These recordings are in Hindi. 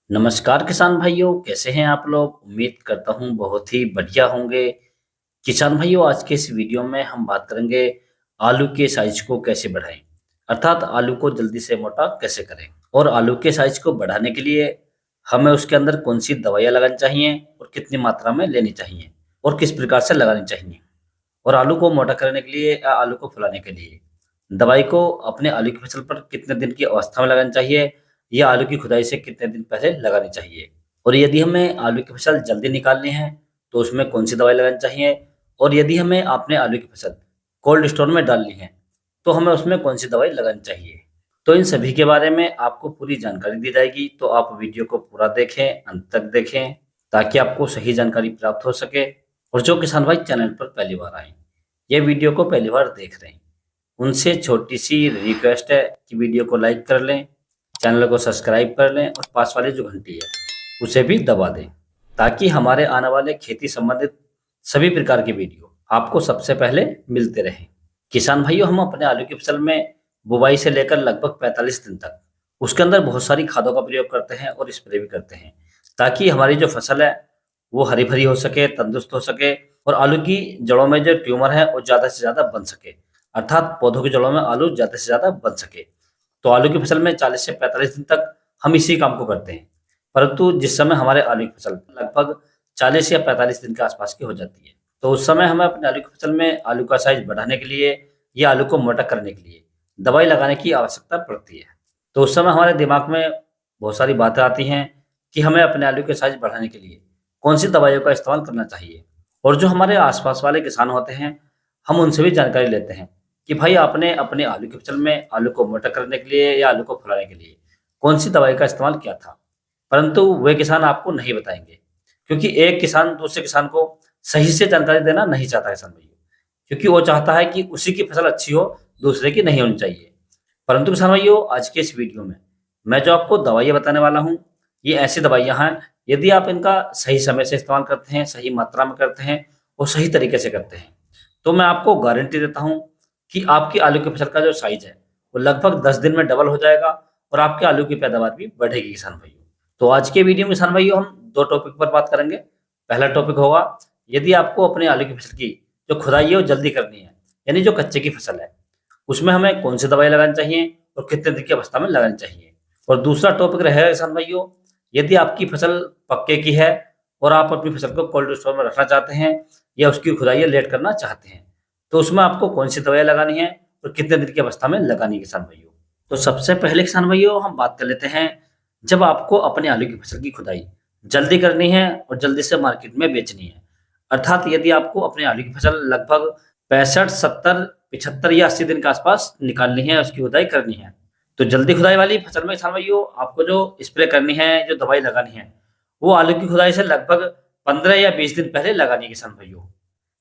नमस्कार किसान भाइयों, कैसे हैं आप लोग। उम्मीद करता हूँ बहुत ही बढ़िया होंगे। किसान भाइयों, आज के इस वीडियो में हम बात करेंगे आलू के साइज को कैसे बढ़ाएं, अर्थात आलू को जल्दी से मोटा कैसे करें। और आलू के साइज को बढ़ाने के लिए हमें उसके अंदर कौन सी दवाइयाँ लगानी चाहिए और कितनी मात्रा में लेनी चाहिए और किस प्रकार से लगानी चाहिए। और आलू को मोटा करने के लिए या आलू को फुलाने के लिए दवाई को अपने आलू की फसल पर कितने दिन की अवस्था में लगानी चाहिए या आलू की खुदाई से कितने दिन पहले लगानी चाहिए। और यदि हमें आलू की फसल जल्दी निकालनी है तो उसमें कौन सी दवाई लगानी चाहिए। और यदि हमें अपने आलू की फसल कोल्ड स्टोर में डालनी है तो हमें उसमें कौन सी दवाई लगानी चाहिए। तो इन सभी के बारे में आपको पूरी जानकारी दी जाएगी, तो आप वीडियो को पूरा देखें, अंत तक देखें, ताकि आपको सही जानकारी प्राप्त हो सके। और जो किसान भाई चैनल पर पहली बार आए, ये वीडियो को पहली बार देख रहे हैं, उनसे छोटी सी रिक्वेस्ट है कि वीडियो को लाइक कर लें, चैनल को सब्सक्राइब कर लें और पास वाली जो घंटी है उसे भी दबा दें, ताकि हमारे आने वाले खेती संबंधित सभी प्रकार की वीडियो आपको सबसे पहले मिलते रहें। किसान भाइयों, हम अपने आलू की फसल में बुवाई से लेकर लगभग 45 दिन तक उसके अंदर बहुत सारी खादों का प्रयोग करते हैं और स्प्रे भी करते हैं, ताकि हमारी जो फसल है वो हरी भरी हो सके, तंदुरुस्त हो सके और आलू की जड़ों में जो ट्यूमर है वो ज़्यादा से ज़्यादा बन सके, अर्थात पौधों की जड़ों में आलू ज़्यादा से ज़्यादा बन सके। तो आलू की फसल में 40 से 45 दिन तक हम इसी काम को करते हैं। परंतु जिस समय हमारे आलू की फसल लगभग 40 या 45 दिन के आसपास की हो जाती है, तो उस समय हमें अपने आलू की फसल में आलू का साइज बढ़ाने के लिए या आलू को मोटा करने के लिए दवाई लगाने की आवश्यकता पड़ती है। तो उस समय हमारे दिमाग में बहुत सारी बातें आती हैं कि हमें अपने आलू के साइज बढ़ाने के लिए कौन सी दवाइयों का इस्तेमाल करना चाहिए। और जो हमारे आसपास वाले किसान होते हैं, हम उनसे भी जानकारी लेते हैं कि भाई आपने अपने आलू की फसल में आलू को मोटा करने के लिए या आलू को फुलाने के लिए कौन सी दवाई का इस्तेमाल किया था। परंतु वे किसान आपको नहीं बताएंगे, क्योंकि एक किसान दूसरे किसान को सही से जानकारी देना नहीं चाहता किसान भाइयों, क्योंकि वो चाहता है कि उसी की फसल अच्छी हो, दूसरे की नहीं होनी चाहिए। परंतु किसान भाइयों, आज के इस वीडियो में मैं जो आपको दवाइयाँ बताने वाला हूँ, ये ऐसी दवाइयाँ हैं, यदि आप इनका सही समय से इस्तेमाल करते हैं, सही मात्रा में करते हैं और सही तरीके से करते हैं, तो मैं आपको गारंटी देता हूँ कि आपकी आलू की फसल का जो साइज है वो लगभग 10 दिन में डबल हो जाएगा और आपके आलू की पैदावार भी बढ़ेगी किसान भाइयों। तो आज के वीडियो में किसान भाइयों हम 2 टॉपिक पर बात करेंगे। पहला टॉपिक होगा, यदि आपको अपने आलू की फसल की जो खुदाई है वो जल्दी करनी है, यानी जो कच्चे की फसल है, उसमें हमें कौन सी दवाई लगानी चाहिए और कितने दिन की अवस्था में लगानी चाहिए। और दूसरा टॉपिक रहेगा किसान भाइयों, यदि आपकी फसल पक्के की है और आप अपनी फसल को कोल्ड स्टोर में रखना चाहते हैं या उसकी खुदाई लेट करना चाहते हैं, तो उसमें आपको कौन सी दवाइयाँ लगानी है और कितने दिन की अवस्था में लगानी है किसान भाइयों। तो सबसे पहले किसान भाइयों हम बात कर लेते हैं, जब आपको अपने आलू की फसल की खुदाई जल्दी करनी है और जल्दी से मार्केट में बेचनी है, अर्थात यदि आपको अपने आलू की फसल लगभग 65, 70, 75 या 80 दिन के आसपास निकालनी है, उसकी खुदाई करनी है, तो जल्दी खुदाई वाली फसल में किसान भाइयों आपको जो स्प्रे करनी है, जो दवाई लगानी है, वो आलू की खुदाई से लगभग 15 या 20 दिन पहले लगानी है किसान भाइयों।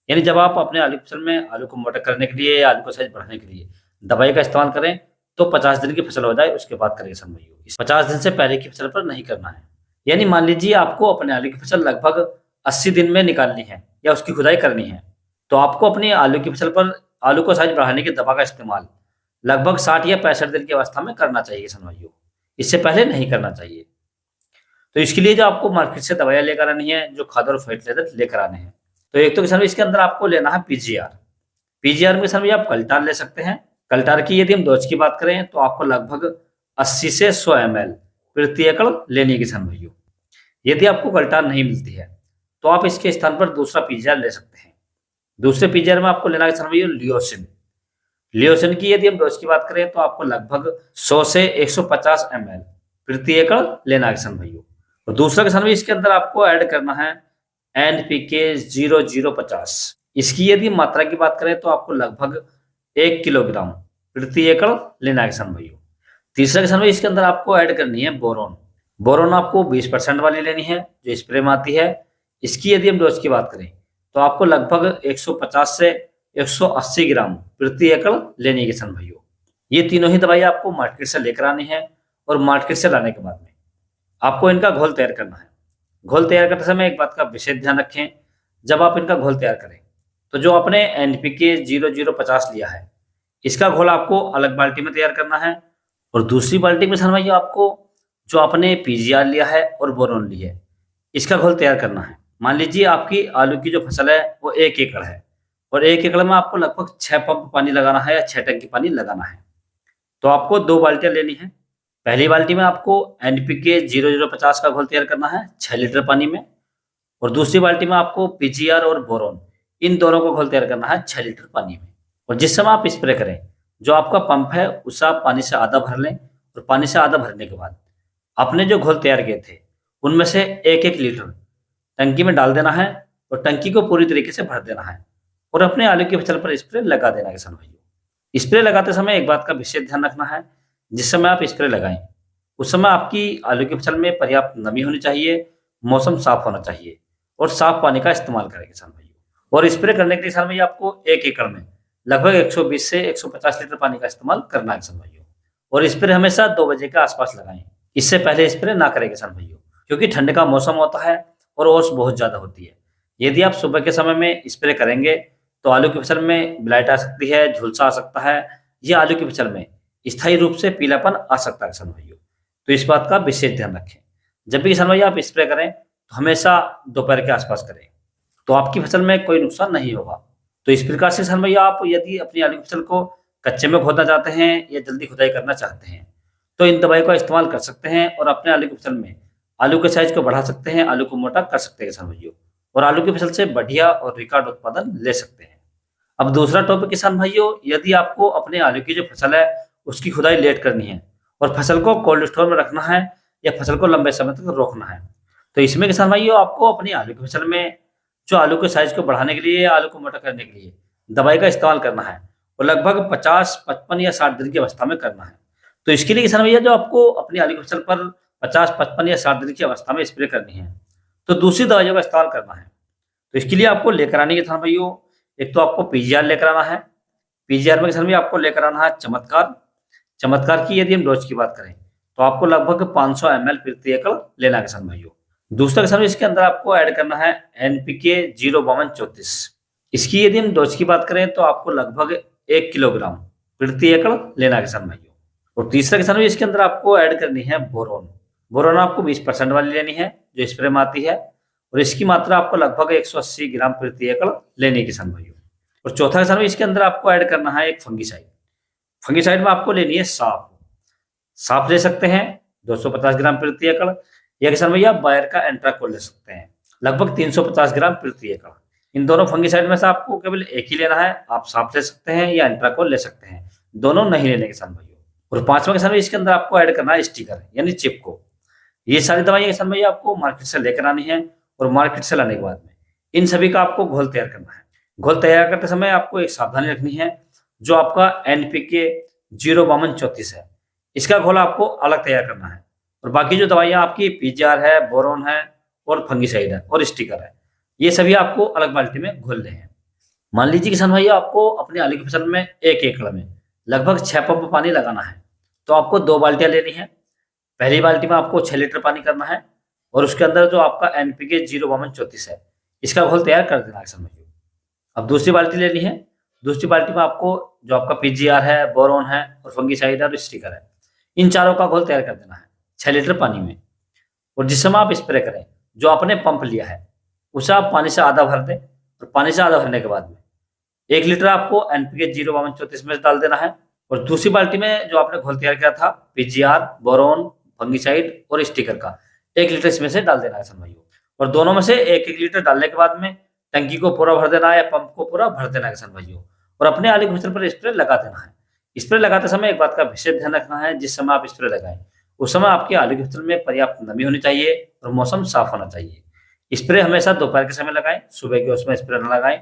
यानी जब आप अपने आलू की फसल में आलू को मोटा करने के लिए या आलू का साइज बढ़ाने के लिए दवाई का इस्तेमाल करें, तो 50 दिन की फसल हो जाए उसके बाद करें किसान भाइयों। 50 दिन से पहले की फसल पर नहीं करना है। यानी मान लीजिए आपको अपने आलू की फसल लगभग 80 दिन में निकालनी है या उसकी खुदाई करनी है, तो आपको अपनी आलू की फसल पर आलू को साइज बढ़ाने की दवा का इस्तेमाल लगभग 60 या 65 दिन की अवस्था में करना चाहिए किसान भाइयों, इससे पहले नहीं करना चाहिए। तो इसके लिए जो आपको मार्केट से दवाइयाँ लेकर आनी है, जो खाद और फर्टिलाइजर लेकर आने हैं, तो एक तो किसान भाई इसके अंदर आपको लेना है पीजीआर। पीजीआर में किसान भाई आप कल्टार ले सकते हैं। कल्टार की यदि हम डोज की बात करें तो आपको लगभग 80 से 100 ml प्रति एकड़ लेनी है किसान भाइयों। यदि आपको कल्टार नहीं मिलती है तो आप इसके स्थान पर दूसरा पीजीआर ले सकते हैं। दूसरे पीजीआर में आपको लेना है किसान भाइयों लियोसिन। लियोसिन की यदि हम डोज की बात करें तो आपको लगभग 100 से 150 ml प्रति एकड़ लेना है किसान भाइयों। और दूसरा किसान भाई इसके अंदर आपको ऐड करना है NPK 0050। इसकी यदि मात्रा की बात करें तो आपको लगभग 1 किलोग्राम प्रति एकड़ लेना है किसान भाइयों। तीसरा किसान भाई इसके अंदर आपको ऐड करनी है बोरोन। बोरोन आपको 20% वाली लेनी है, जो स्प्रे में आती है। इसकी यदि हम डोज की बात करें तो आपको लगभग 150 से 180 ग्राम प्रति एकड़ लेनी है किसान भाइयों। ये तीनों ही दवाई आपको मार्केट से लेकर आनी है और मार्केट से लाने के बाद में आपको इनका घोल तैयार करना है। घोल तैयार करते समय एक बात का विशेष ध्यान रखें, जब आप इनका घोल तैयार करें तो जो आपने NPK 0050 लिया है, इसका घोल आपको अलग बाल्टी में तैयार करना है और दूसरी बाल्टी में किसान भाइयों आपको जो आपने पीजीआर लिया है और बोरोन ली है, इसका घोल तैयार करना है। मान लीजिए आपकी आलू की जो फसल है वो 1 एकड़ है और 1 एकड़ में आपको लगभग 6 पंप पानी लगाना है या 6 टंकी पानी लगाना है। तो आपको 2 बाल्टियाँ लेनी है। पहली बाल्टी में आपको एनपीके 0050 का घोल तैयार करना है 6 लीटर पानी में और दूसरी बाल्टी में आपको पीजीआर और बोरोन इन दोनों को घोल तैयार करना है 6 लीटर पानी में। और जिस समय आप स्प्रे करें, जो आपका पंप है उसे आप पानी से आधा भर लें और पानी से आधा भरने के बाद आपने जो घोल तैयार किए थे उनमें से 1-1 लीटर टंकी में डाल देना है और टंकी को पूरी तरीके से भर देना है और अपने आलू की फसल पर स्प्रे लगा देना है किसान भाइयों। स्प्रे लगाते समय एक बात का विशेष ध्यान रखना है, जिस समय आप स्प्रे लगाएं उस समय आपकी आलू की फसल में पर्याप्त नमी होनी चाहिए, मौसम साफ होना चाहिए और साफ पानी का इस्तेमाल करें किसान भाइयों। और स्प्रे करने के लिए किसान भैया आपको 1 एकड़ में लगभग 120 से 150 लीटर पानी का इस्तेमाल करना है किसान भाइयों। और स्प्रे हमेशा 2 बजे के आसपास लगाएं, इससे पहले स्प्रे ना करें किसान भाइयों, क्योंकि ठंड का मौसम होता है और ओस बहुत ज़्यादा होती है। यदि आप सुबह के समय में स्प्रे करेंगे तो आलू की फसल में ब्लाइट आ सकती है, झुलसा आ सकता है या आलू की फसल में स्थायी रूप से पीलापन आ सकता है किसान भाइयों। तो इस बात का विशेष ध्यान रखें। जब भी किसान भैया आप स्प्रे करें तो हमेशा दोपहर के आसपास करें, तो आपकी फसल में कोई नुकसान नहीं होगा। तो इस प्रकार से किसान भैया आप यदि अपनी आलू की फसल को कच्चे में खोदना चाहते हैं या जल्दी खुदाई करना चाहते हैं तो इन दवाई का इस्तेमाल कर सकते हैं और अपने आलू की फसल में आलू के साइज को बढ़ा सकते हैं, आलू को मोटा कर सकते हैं किसान भाइयों और आलू की फसल से बढ़िया और रिकॉर्ड उत्पादन ले सकते हैं। अब दूसरा टॉपिक किसान भाइयों, यदि आपको अपने आलू की जो फसल है उसकी खुदाई लेट करनी है और फसल को कोल्ड स्टोर में रखना है या फसल को लंबे समय तक रोकना है, तो इसमें किसान भाइयों आपको अपनी आलू की फसल में जो आलू के साइज को बढ़ाने के लिए, आलू को मोटा करने के लिए दवाई का इस्तेमाल करना है और लगभग 50, 55 या 60 दिन की अवस्था में करना है। तो इसके लिए किसान भैया जो आपको अपनी आलू की फसल पर 50, 55 या 60 दिन की अवस्था में स्प्रे करनी है तो दूसरी दवाइयों का इस्तेमाल करना है। तो इसके लिए आपको लेकर आने के किसान भाइयों, एक तो आपको पीजीआर लेकर आना है। पीजीआर में किसान भैया आपको लेकर आना है चमत्कार। चमत्कार की यदि हम डोज की बात करें तो आपको लगभग 500 ml प्रति एकड़ लेना है किसान भाइयों। दूसरा किसान भाई इसके अंदर आपको ऐड करना है एनपीके 05234। इसकी यदि हम डोज की बात करें तो आपको लगभग 1 किलोग्राम प्रति एकड़ लेना है किसान भाइयों। और तीसरा किसान भाई इसके अंदर आपको ऐड करनी है बोरोन। बोरोन आपको 20% वाली लेनी है जो स्प्रे में आती है और इसकी मात्रा आपको लगभग 180 ग्राम प्रति एकड़ लेनी है किसान भाइयों। और चौथा किसान भाई इसके अंदर आपको ऐड करना है एक फंगीसाइड। फंगीसाइड में आपको लेनी है साफ। साफ ले सकते हैं 250 ग्राम प्रति एकड़ या किसान भैया बायर का एंट्राकोल ले सकते हैं लगभग 350 ग्राम प्रति एकड़। इन दोनों फंगीसाइड में से आपको केवल एक ही लेना है। आप साफ ले सकते हैं या एंट्राकोल ले सकते हैं, दोनों नहीं लेने किसान भाइयों। और पांचवा किसान भाई इसके अंदर आपको ऐड करना है स्टिकर यानी चिप को। ये सारी दवाइयां किसान भैया आपको मार्केट से लेकर आनी है और मार्केट से लाने के बाद में इन सभी का आपको घोल तैयार करना है। घोल तैयार करते समय आपको एक सावधानी रखनी है, जो आपका एनपीके 05234 है इसका घोल आपको अलग तैयार करना है और बाकी जो दवाइयां आपकी पीजीआर है, बोरोन है और फंगीसाइड है और स्टिकर है, ये सभी आपको अलग बाल्टी में घोलने हैं। मान लीजिए किसान भैया आपको अपनी आलू की फसल में 1 एकड़ में लगभग 6 पंप पानी लगाना है, तो आपको 2 बाल्टियां लेनी है। पहली बाल्टी में आपको 6 लीटर पानी करना है और उसके अंदर जो आपका एनपीके 05234 है इसका घोल तैयार कर देना है किसान भैया। अब दूसरी बाल्टी लेनी है। दूसरी बाल्टी में आपको जो आपका पीजीआर है, बोरोन है और फंगीसाइड है और स्टिकर है, इन चारों का घोल तैयार कर देना है 6 लीटर पानी में। और जिस समय आप स्प्रे करें, जो आपने पंप लिया है उसे आप पानी से आधा भर दें और पानी से आधा भरने के बाद में 1 लीटर आपको एनपीके 05234 में डाल देना है और दूसरी बाल्टी में जो आपने घोल तैयार किया था पीजीआर, बोरोन, फंगीसाइड और स्टिकर का 1 लीटर इसमें से डाल देना है किसान भाइयों। और दोनों में से 1-1 लीटर डालने के बाद में टंकी को पूरा भर देना है या पंप को पूरा भर देना है किसान भाइयों और अपने आलू की फसल पर स्प्रे लगा देना है। स्प्रे लगाते समय एक बात का विशेष ध्यान रखना है, जिस समय आप स्प्रे लगाएं उस समय आपके आलू की फसल में पर्याप्त नमी होनी चाहिए और मौसम साफ होना चाहिए। स्प्रे हमेशा दोपहर के समय लगाएं, सुबह के उसमें स्प्रे न लगाएं,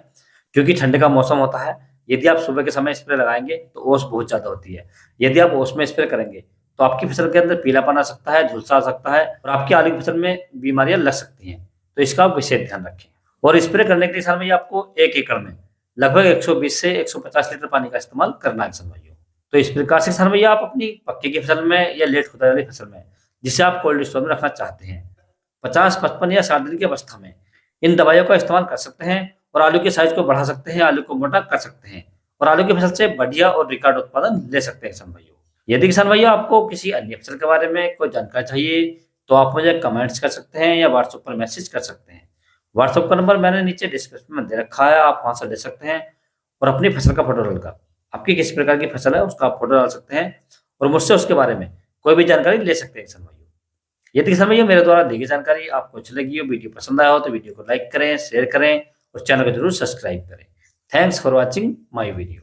क्योंकि ठंड का मौसम होता है। यदि आप सुबह के समय स्प्रे लगाएंगे तो ओस बहुत ज्यादा होती है। यदि आप ओस में स्प्रे करेंगे तो आपकी फसल के अंदर पीलापन आ सकता है, झुलसा आ सकता है और आपकी आलू की फसल में बीमारियां लग सकती हैं। तो इसका आप विशेष ध्यान रखें। और स्प्रे करने के लिए किसान भैया आपको 1 एकड़ में लगभग 120 से 150 लीटर पानी का इस्तेमाल करना है किसान भाइयों। तो इस प्रकार से किसान भैया आप अपनी पक्के की फसल में या लेट खुदाई वाली फसल में, जिसे आप कोल्ड स्टोर में रखना चाहते हैं, 50, 55 या 60 दिन की अवस्था में इन दवाइयों का इस्तेमाल कर सकते हैं और आलू के साइज को बढ़ा सकते हैं, आलू को मोटा कर सकते हैं और आलू की फसल से बढ़िया और रिकॉर्ड उत्पादन ले सकते हैं किसान भाइयों। यदि किसान भाइयों आपको किसी अन्य फसल के बारे में कोई जानकारी चाहिए, तो आप मुझे कमेंट्स कर सकते हैं या व्हाट्सएप पर मैसेज कर सकते हैं। व्हाट्सएप का नंबर मैंने नीचे डिस्क्रिप्शन में दे रखा है, आप वहाँ से ले सकते हैं और अपनी फसल का फ़ोटो डालकर आपकी किस प्रकार की फसल है, उसका आप फ़ोटो डाल सकते हैं और मुझसे उसके बारे में कोई भी जानकारी ले सकते हैं किसान भाइयों। यदि किसान भैया मेरे द्वारा दी गई जानकारी आपको अच्छी लगी हो, वीडियो पसंद आया हो तो वीडियो को लाइक करें, शेयर करें और चैनल को जरूर सब्सक्राइब करें। Thanks for watching my video.